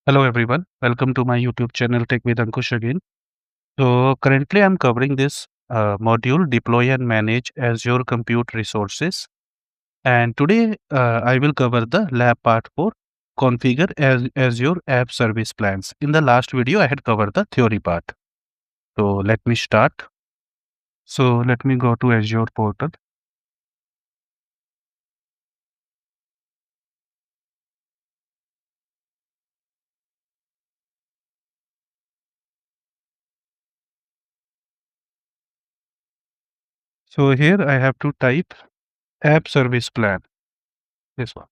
Hello everyone, welcome to my YouTube channel Tech with Ankush again. So currently I'm covering this module deploy and manage Azure compute resources, and today I will cover the lab part for configure Azure App Service Plans. In the last video I had covered the theory part. So let me start. So let me go to Azure Portal. So here I have to type App Service Plan, this one.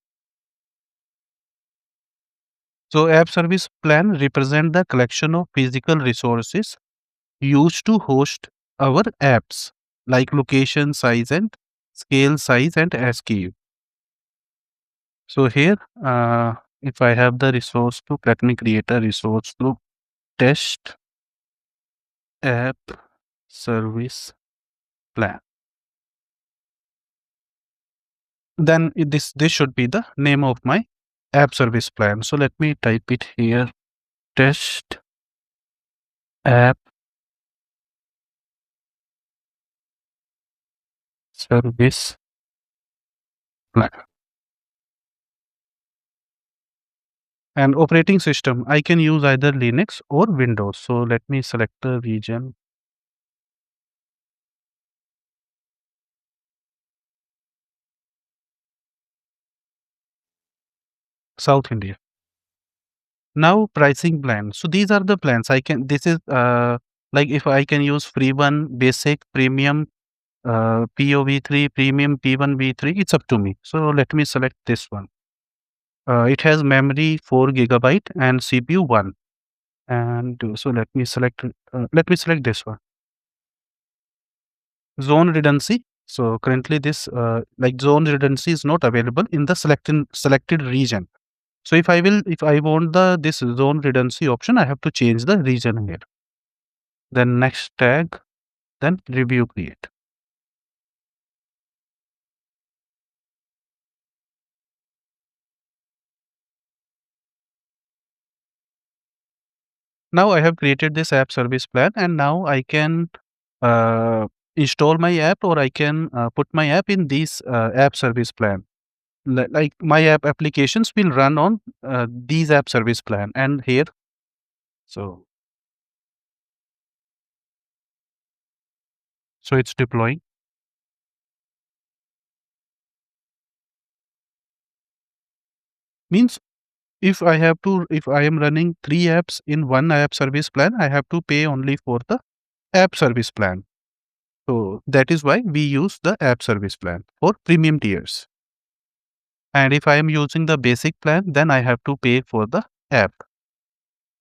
So App Service Plan represent the collection of physical resources used to host our apps like location size and scale size and SKU. So here, if I have the resource group, let me create a resource group test app service plan. Then this should be the name of my app service plan. So let me type it here, test app service plan. And operating system, I can use either Linux or Windows. So let me select the region. South India. Now pricing plan. So these are the plans I can. This is like if I can use free one, basic, premium, POV3, premium, P1V3. It's up to me. So let me select this one. It has memory 4 GB and CPU 1. And so let me select this one. Zone redundancy. So currently this like zone redundancy is not available in the selected region. So if I want the this zone redundancy option, I have to change the region here. Then next tag, then review create. Now I have created this app service plan, and now I can uh, install my app, or I can put my app in this app service plan. Like my app applications will run on these app service plan, and here, so it's deploying. Means if I am running 3 apps in one app service plan, I have to pay only for the app service plan. So that is why we use the app service plan for premium tiers. And if I am using the basic plan, then I have to pay for the app.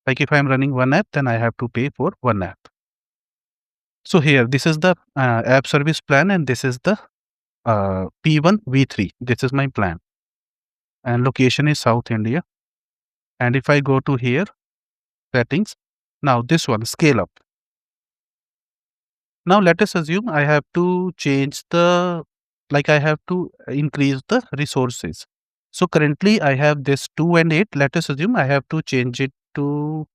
Like if I am running one app, then I have to pay for one app. So here, this is the app service plan, and this is the P1V3. This is my plan. And location is South India. And if I go to here, settings, now this one, scale up. Now let us assume I have to change like I have to increase the resources. So currently I have this 2 and 8. Let us assume I have to change it to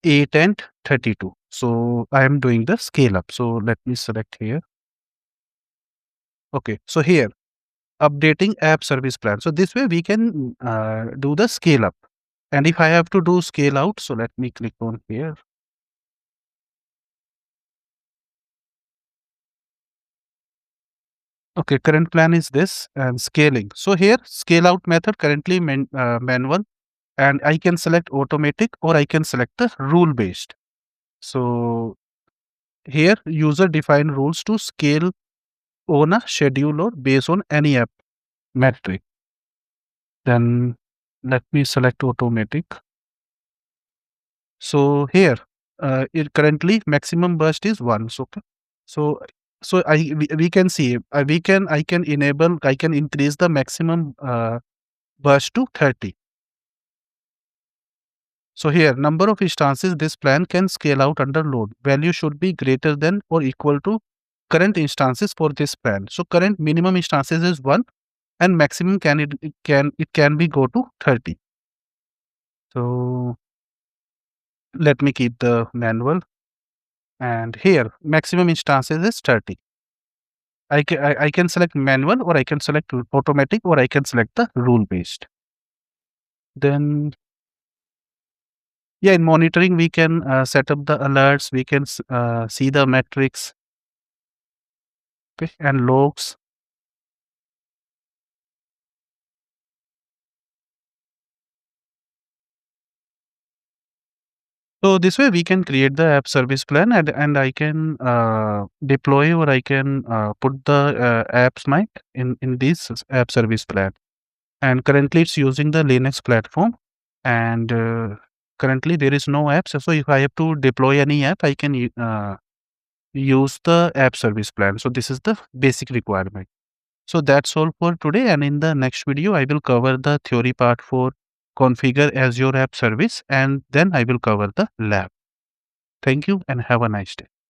8 and 32. So I am doing the scale up. So let me select here. Okay. So here, updating app service plan. So this way we can do the scale up. And if I have to do scale out, so let me click on here. Okay, current plan is this and scaling. So here scale out method currently manual, and I can select automatic or I can select the rule based. So here user define rules to scale on a schedule or based on any app metric. Then let me select automatic. So here it currently maximum burst is 1. So we can see I can enable, I can increase the maximum burst to 30. So here, number of instances this plan can scale out under load. Value should be greater than or equal to current instances for this plan. So current minimum instances is 1, and maximum it can be go to 30. So let me keep the manual, and here maximum instances is 30. I can select manual, or I can select automatic, or I can select the rule based. Then yeah, in monitoring we can set up the alerts, we can see the metrics, okay, and logs. So this way we can create the app service plan, and I can deploy, or I can put the apps might in this app service plan. And currently it's using the Linux platform, and currently there is no apps. So if I have to deploy any app, I can use the app service plan. So this is the basic requirement. So that's all for today, and in the next video I will cover the theory part for configure Azure App Service, and then I will cover the lab. Thank you and have a nice day.